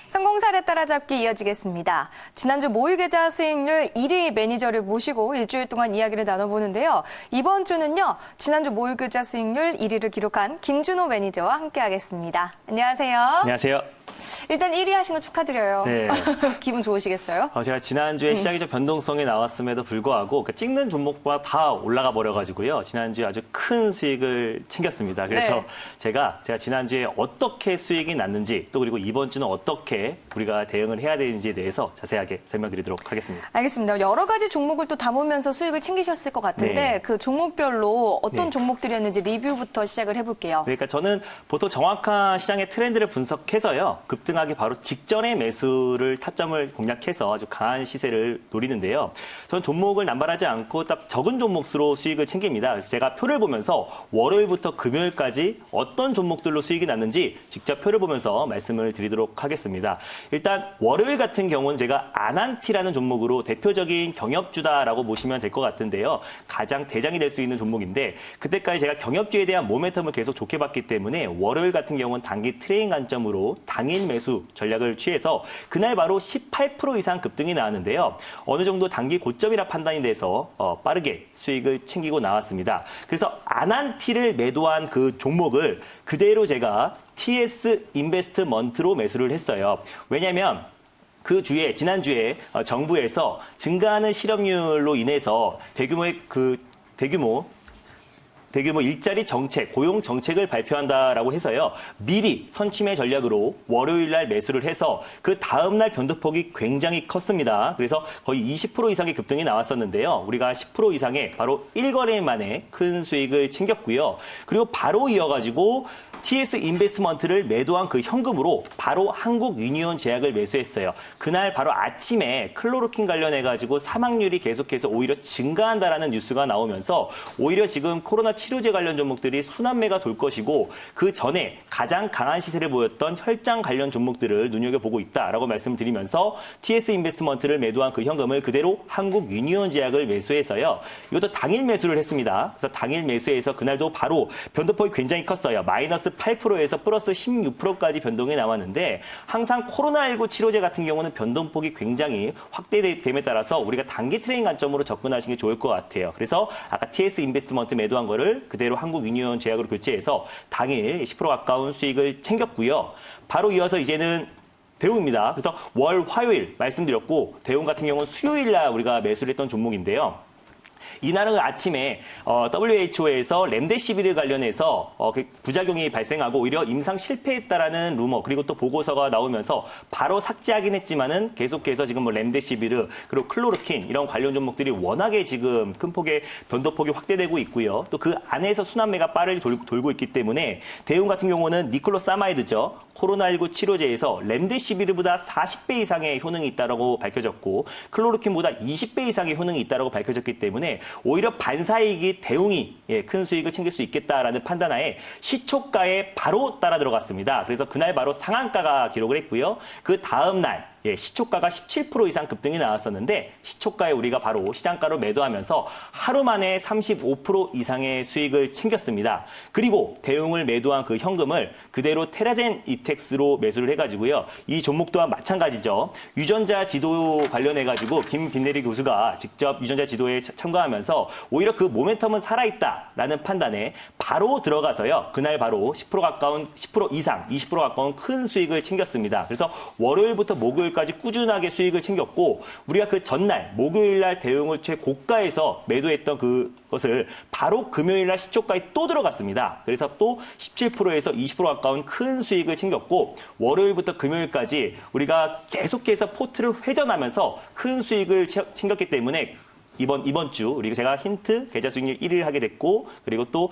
성공 사례 따라잡기 이어지겠습니다. 지난주 모의계좌 수익률 1위 매니저를 모시고 일주일 동안 이야기를 나눠보는데요. 이번 주는요, 지난주 모의계좌 수익률 1위를 기록한 김준호 매니저와 함께하겠습니다. 안녕하세요. 안녕하세요. 일단 1위 하신 거 축하드려요. 네. 기분 좋으시겠어요? 제가 지난주에 시장이적 변동성이 나왔음에도 불구하고 찍는 종목보다 다 올라가 버려가지고요. 지난주에 아주 큰 수익을 챙겼습니다. 그래서 네. 제가 지난주에 어떻게 수익이 났는지 또 그리고 이번 주는 어떻게 우리가 대응을 해야 되는지에 대해서 자세하게 설명드리도록 하겠습니다. 알겠습니다. 여러 가지 종목을 또 담으면서 수익을 챙기셨을 것 같은데 네. 그 종목별로 어떤 네. 종목들이었는지 리뷰부터 시작을 해볼게요. 그러니까 저는 보통 정확한 시장의 트렌드를 분석해서요. 급등하기 바로 직전의 매수를 타점을 공략해서 아주 강한 시세를 노리는데요. 저는 종목을 남발하지 않고 딱 적은 종목수로 수익을 챙깁니다. 그래서 제가 표를 보면서 월요일부터 금요일까지 어떤 종목들로 수익이 났는지 직접 표를 보면서 말씀을 드리도록 하겠습니다. 일단 월요일 같은 경우는 제가 아난티라는 종목으로 대표적인 경협주다라고 보시면 될 것 같은데요. 가장 대장이 될 수 있는 종목인데 그때까지 제가 경협주에 대한 모멘텀을 계속 좋게 봤기 때문에 월요일 같은 경우는 단기 트레이딩 관점으로 당일 매수 전략을 취해서 그날 바로 18% 이상 급등이 나왔는데요. 어느 정도 단기 고점이라 판단이 돼서 빠르게 수익을 챙기고 나왔습니다. 그래서 아난티를 매도한 그 종목을 그대로 제가 TS 인베스트먼트로 매수를 했어요. 왜냐하면 그 주에 지난주에 정부에서 증가하는 실업률로 인해서 대규모 일자리 정책, 고용 정책을 발표한다라고 해서요. 미리 선취매 전략으로 월요일 날 매수를 해서 그 다음 날 변동폭이 굉장히 컸습니다. 그래서 거의 20% 이상의 급등이 나왔었는데요. 우리가 10% 이상의 바로 1거래 만에 큰 수익을 챙겼고요. 그리고 바로 이어가지고 TS 인베스트먼트를 매도한 그 현금으로 바로 한국 유니온 제약을 매수했어요. 그날 바로 아침에 클로로킨 관련해가지고 사망률이 계속해서 오히려 증가한다라는 뉴스가 나오면서 오히려 지금 코로나 치료제 관련 종목들이 순환매가 돌 것이고 그 전에 가장 강한 시세를 보였던 혈장 관련 종목들을 눈여겨보고 있다라고 말씀드리면서 TS 인베스트먼트를 매도한 그 현금을 그대로 한국 유니온 제약을 매수해서요. 이것도 당일 매수를 했습니다. 그래서 당일 매수해서 그날도 바로 변동폭이 굉장히 컸어요. 마이너스 8%에서 플러스 16%까지 변동이 나왔는데 항상 코로나19 치료제 같은 경우는 변동폭이 굉장히 확대됨에 따라서 우리가 단기 트레이딩 관점으로 접근하시는 게 좋을 것 같아요. 그래서 아까 TS 인베스트먼트 매도한 거를 그대로 한국 유니온 제약으로 교체해서 당일 10% 가까운 수익을 챙겼고요. 바로 이어서 이제는 대우입니다. 그래서 화요일 말씀드렸고 대우 같은 경우는 수요일 날 우리가 매수를 했던 종목인데요. 이날은 아침에 WHO에서 렘데시비르 관련해서 부작용이 발생하고 오히려 임상 실패했다라는 루머 그리고 또 보고서가 나오면서 바로 삭제하긴 했지만은 계속해서 지금 렘데시비르 그리고 클로로킨 이런 관련 종목들이 워낙에 지금 큰 폭의 변동폭이 확대되고 있고요. 또 그 안에서 순환매가 빠르게 돌고 있기 때문에 대웅 같은 경우는 니클로사마이드죠. 코로나19 치료제에서 렘데시비르보다 40배 이상의 효능이 있다고 밝혀졌고 클로로킨보다 20배 이상의 효능이 있다고 밝혀졌기 때문에 오히려 반사이익이 대웅이 큰 수익을 챙길 수 있겠다라는 판단하에 시초가에 바로 따라 들어갔습니다. 그래서 그날 바로 상한가가 기록을 했고요. 그 다음 날 시초가가 17% 이상 급등이 나왔었는데 시초가에 우리가 바로 시장가로 매도하면서 하루 만에 35% 이상의 수익을 챙겼습니다. 그리고 대웅을 매도한 그 현금을 그대로 테라젠 이텍스로 매수를 해가지고요. 이 종목 또한 마찬가지죠. 유전자 지도 관련해가지고 김빈내리 교수가 직접 유전자 지도에 참가하면서 오히려 그 모멘텀은 살아있다라는 판단에 바로 들어가서요. 그날 바로 10% 이상, 20% 가까운 큰 수익을 챙겼습니다. 그래서 월요일부터 목요일까지 꾸준하게 수익을 챙겼고 우리가 그 전날 목요일날 대응을 최고가에서 매도했던 그것을 바로 금요일날 시초가에 또 들어갔습니다. 그래서 또 17%에서 20% 가까운 큰 수익을 챙겼고 월요일부터 금요일까지 우리가 계속해서 포트를 회전하면서 큰 수익을 챙겼기 때문에 이번 주 우리가 제가 힌트 계좌 수익률 1위를 하게 됐고 그리고 또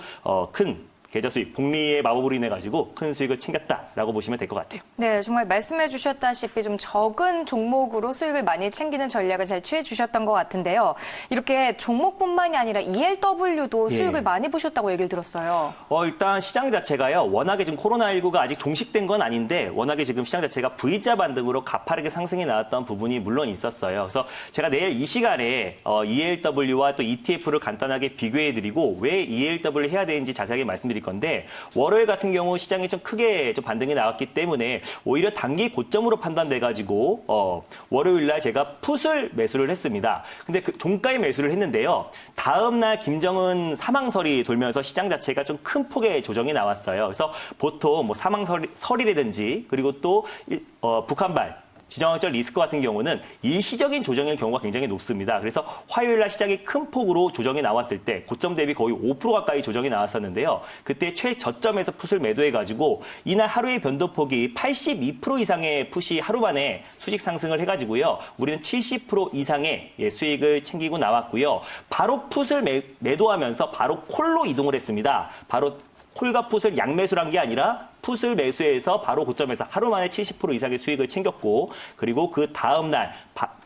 큰 계좌 수익, 복리의 마법으로 인해 가지고 큰 수익을 챙겼다라고 보시면 될 것 같아요. 네, 정말 말씀해 주셨다시피 좀 적은 종목으로 수익을 많이 챙기는 전략을 잘 취해 주셨던 것 같은데요. 이렇게 종목뿐만이 아니라 ELW도 수익을 많이 보셨다고 얘기를 들었어요. 일단 시장 자체가요. 워낙에 지금 코로나19가 아직 종식된 건 아닌데 워낙에 지금 시장 자체가 V자 반등으로 가파르게 상승이 나왔던 부분이 물론 있었어요. 그래서 제가 내일 이 시간에 ELW와 또 ETF를 간단하게 비교해 드리고 왜 ELW를 해야 되는지 자세하게 말씀드릴 건데 월요일 같은 경우 시장이 좀 크게 좀 반등이 나왔기 때문에 오히려 단기 고점으로 판단돼 가지고 월요일 날 제가 풋을 매수를 했습니다. 근데 그 종가에 매수를 했는데요. 다음 날 김정은 사망설이 돌면서 시장 자체가 좀 큰 폭의 조정이 나왔어요. 그래서 보통 뭐 사망설이라든지 그리고 또 북한발 지정학적 리스크 같은 경우는 일시적인 조정의 경우가 굉장히 높습니다. 그래서 화요일 날 시장이 큰 폭으로 조정이 나왔을 때 고점 대비 거의 5% 가까이 조정이 나왔었는데요. 그때 최저점에서 풋을 매도해가지고 이날 하루의 변동폭이 82% 이상의 풋이 하루 만에 수직 상승을 해가지고요. 우리는 70% 이상의 수익을 챙기고 나왔고요. 바로 풋을 매도하면서 바로 콜로 이동을 했습니다. 바로 콜과 풋을 양매수를 한 게 아니라 풋을 매수해서 바로 고점에서 하루 만에 70% 이상의 수익을 챙겼고 그리고 그 다음 날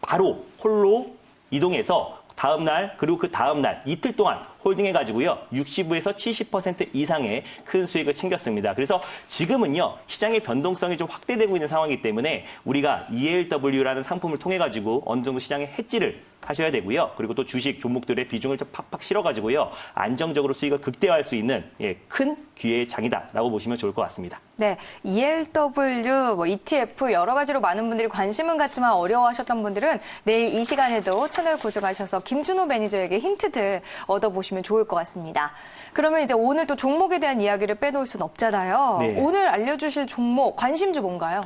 바로 콜로 이동해서 다음 날 그리고 그 다음 날 이틀 동안 홀딩해가지고요. 60에서 70% 이상의 큰 수익을 챙겼습니다. 그래서 지금은요. 시장의 변동성이 좀 확대되고 있는 상황이기 때문에 우리가 ELW라는 상품을 통해가지고 어느 정도 시장의 해지를 하셔야 되고요. 그리고 또 주식 종목들의 비중을 좀 팍팍 실어가지고요. 안정적으로 수익을 극대화할 수 있는 큰 기회의 장이다라고 보시면 좋을 것 같습니다. 네, ELW, ETF 여러 가지로 많은 분들이 관심은 갖지만 어려워하셨던 분들은 내일 이 시간에도 채널 고정하셔서 김준호 매니저에게 힌트들 얻어보시면 좋을 것 같습니다. 그러면 이제 오늘 또 종목에 대한 이야기를 빼놓을 순 없잖아요. 네. 오늘 알려주실 종목, 관심주 뭔가요?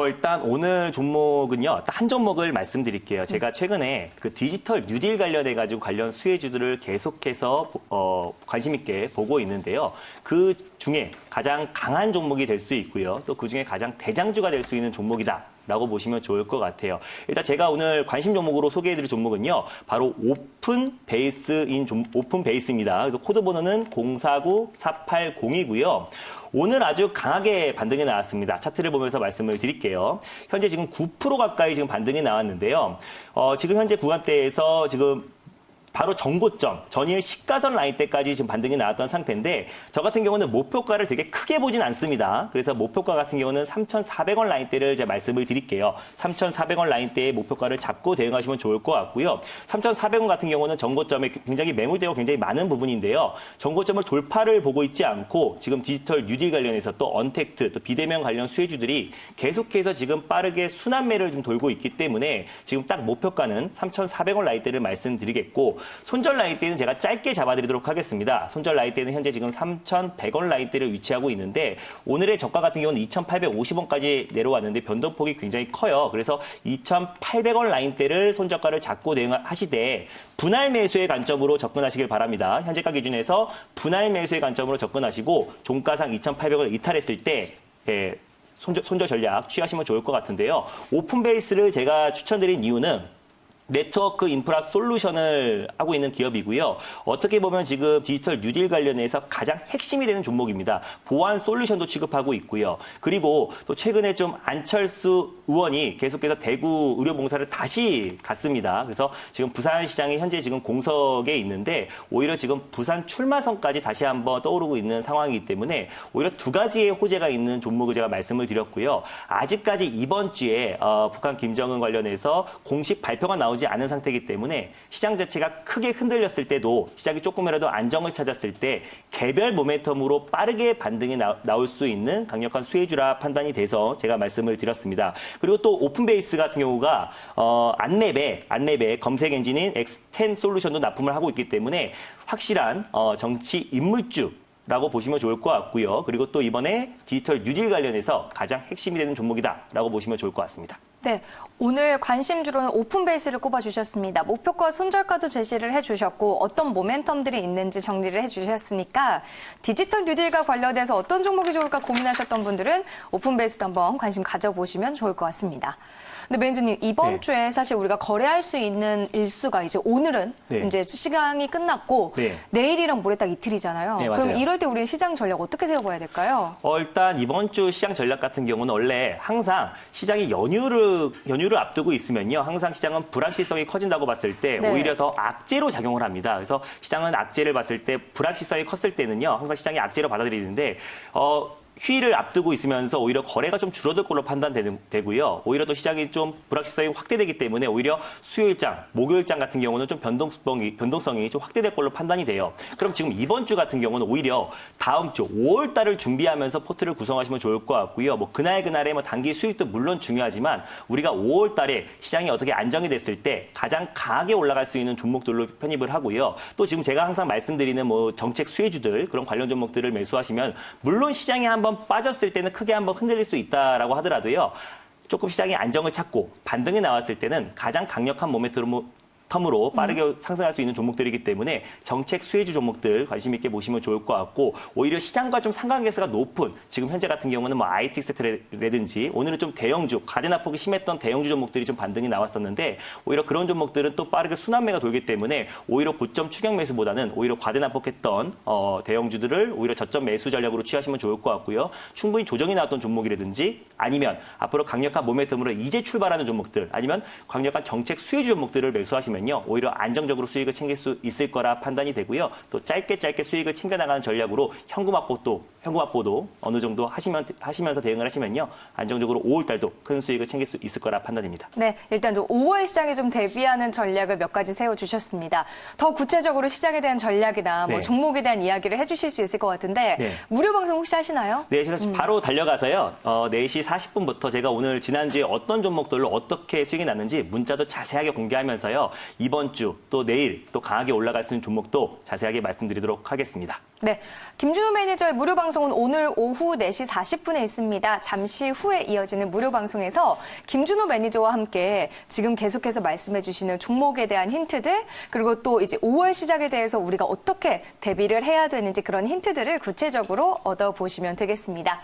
일단 오늘 종목은요. 한 종목을 말씀드릴게요. 제가 최근에 그 디지털 뉴딜 관련해가지고 관련 수혜주들을 계속해서 관심 있게 보고 있는데요. 그 중에 가장 강한 종목이 될 수 있고요. 또 그 중에 가장 대장주가 될 수 있는 종목이다. 라고 보시면 좋을 것 같아요. 일단 제가 오늘 관심 종목으로 소개해드릴 종목은요. 바로 오픈 베이스입니다. 그래서 코드 번호는 049480이고요. 오늘 아주 강하게 반등이 나왔습니다. 차트를 보면서 말씀을 드릴게요. 현재 지금 9% 가까이 지금 반등이 나왔는데요. 지금 현재 구간대에서 지금 바로 전고점, 전일 시가선 라인대까지 지금 반등이 나왔던 상태인데 저 같은 경우는 목표가를 되게 크게 보진 않습니다. 그래서 목표가 같은 경우는 3,400원 라인대를 제가 말씀을 드릴게요. 3,400원 라인대의 목표가를 잡고 대응하시면 좋을 것 같고요. 3,400원 같은 경우는 전고점에 굉장히 매물대가 굉장히 많은 부분인데요. 전고점을 돌파를 보고 있지 않고 지금 디지털 뉴딜 관련해서 또 언택트, 또 비대면 관련 수혜주들이 계속해서 지금 빠르게 순환매를 좀 돌고 있기 때문에 지금 딱 목표가는 3,400원 라인대를 말씀드리겠고 손절 라인대는 제가 짧게 잡아드리도록 하겠습니다. 손절 라인대는 현재 지금 3,100원 라인대를 위치하고 있는데 오늘의 저가 같은 경우는 2,850원까지 내려왔는데 변동폭이 굉장히 커요. 그래서 2,800원 라인대를 손저가를 잡고 대응하시되 분할 매수의 관점으로 접근하시길 바랍니다. 현재가 기준에서 분할 매수의 관점으로 접근하시고 종가상 2,800원을 이탈했을 때 손절 전략 취하시면 좋을 것 같은데요. 오픈 베이스를 제가 추천드린 이유는 네트워크 인프라 솔루션을 하고 있는 기업이고요. 어떻게 보면 지금 디지털 뉴딜 관련해서 가장 핵심이 되는 종목입니다. 보안 솔루션도 취급하고 있고요. 그리고 또 최근에 좀 안철수 의원이 계속해서 대구 의료봉사를 다시 갔습니다. 그래서 지금 부산시장이 현재 지금 공석에 있는데 오히려 지금 부산 출마선까지 다시 한번 떠오르고 있는 상황이기 때문에 오히려 두 가지의 호재가 있는 종목을 제가 말씀을 드렸고요. 아직까지 이번 주에 북한 김정은 관련해서 공식 발표가 나오지 않은 상태이기 때문에 시장 자체가 크게 흔들렸을 때도 시장이 조금이라도 안정을 찾았을 때 개별 모멘텀으로 빠르게 반등이 나올 수 있는 강력한 수혜주라 판단이 돼서 제가 말씀을 드렸습니다. 그리고 또 오픈베이스 같은 경우가 안랩에 검색 엔진인 X10 솔루션도 납품을 하고 있기 때문에 확실한 정치 인물주 라고 보시면 좋을 것 같고요. 그리고 또 이번에 디지털 뉴딜 관련해서 가장 핵심이 되는 종목이다라고 보시면 좋을 것 같습니다. 네, 오늘 관심주로는 오픈 베이스를 꼽아주셨습니다. 목표가 손절가도 제시를 해주셨고 어떤 모멘텀들이 있는지 정리를 해주셨으니까 디지털 뉴딜과 관련해서 어떤 종목이 좋을까 고민하셨던 분들은 오픈 베이스도 한번 관심 가져보시면 좋을 것 같습니다. 근데 매니저님 이번 주에 사실 우리가 거래할 수 있는 일수가 이제 오늘은 이제 시간이 끝났고 내일이랑 모레 딱 이틀이잖아요. 네, 그럼 맞아요. 이럴 때 우리 시장 전략 어떻게 세워봐야 될까요? 일단 이번 주 시장 전략 같은 경우는 원래 항상 시장이 연휴를 앞두고 있으면요. 항상 시장은 불확실성이 커진다고 봤을 때 오히려 더 악재로 작용을 합니다. 그래서 시장은 악재를 봤을 때 불확실성이 컸을 때는요. 항상 시장이 악재로 받아들이는데 휴일을 앞두고 있으면서 오히려 거래가 좀 줄어들 걸로 판단되고요. 오히려 또 시장이 좀 불확실성이 확대되기 때문에 오히려 수요일장, 목요일장 같은 경우는 좀 변동성이 좀 확대될 걸로 판단이 돼요. 그럼 지금 이번 주 같은 경우는 오히려 다음 주 5월 달을 준비하면서 포트를 구성하시면 좋을 것 같고요. 뭐 그날의 뭐 단기 수익도 물론 중요하지만 우리가 5월 달에 시장이 어떻게 안정이 됐을 때 가장 강하게 올라갈 수 있는 종목들로 편입을 하고요. 또 지금 제가 항상 말씀드리는 뭐 정책 수혜주들 그런 관련 종목들을 매수하시면 물론 시장이 한번 빠졌을 때는 크게 한번 흔들릴 수 있다라고 하더라도요. 조금 시장이 안정을 찾고 반등이 나왔을 때는 가장 강력한 모멘텀으로 빠르게 상승할 수 있는 종목들이기 때문에 정책 수혜주 종목들 관심 있게 보시면 좋을 것 같고 오히려 시장과 좀 상관계수가 높은 지금 현재 같은 경우는 뭐 IT 섹터라든지 오늘은 좀 대형주 가대낙폭이 심했던 대형주 종목들이 좀 반등이 나왔었는데 오히려 그런 종목들은 또 빠르게 순환매가 돌기 때문에 오히려 고점 추격 매수보다는 오히려 과대낙폭했던 대형주들을 오히려 저점 매수 전략으로 취하시면 좋을 것 같고요. 충분히 조정이 나왔던 종목이라든지 아니면 앞으로 강력한 모멘텀으로 이제 출발하는 종목들 아니면 강력한 정책 수혜주 종목들을 매수하시면 오히려 안정적으로 수익을 챙길 수 있을 거라 판단이 되고요. 또 짧게 수익을 챙겨나가는 전략으로 현금 확보도 어느 정도 하시면서 대응을 하시면요. 안정적으로 5월 달도 큰 수익을 챙길 수 있을 거라 판단됩니다. 네, 일단 5월 시장에 좀 대비하는 전략을 몇 가지 세워주셨습니다. 더 구체적으로 시장에 대한 전략이나 뭐 네. 종목에 대한 이야기를 해주실 수 있을 것 같은데 네. 무료 방송 혹시 하시나요? 네, 제가 바로 달려가서요. 4시 40분부터 제가 오늘 지난주에 어떤 종목들로 어떻게 수익이 났는지 문자도 자세하게 공개하면서요. 이번 주 또 내일 또 강하게 올라갈 수 있는 종목도 자세하게 말씀드리도록 하겠습니다. 네, 김준호 매니저의 무료 방송은 오늘 오후 4시 40분에 있습니다. 잠시 후에 이어지는 무료 방송에서 김준호 매니저와 함께 지금 계속해서 말씀해 주시는 종목에 대한 힌트들 그리고 또 이제 5월 시작에 대해서 우리가 어떻게 대비를 해야 되는지 그런 힌트들을 구체적으로 얻어보시면 되겠습니다.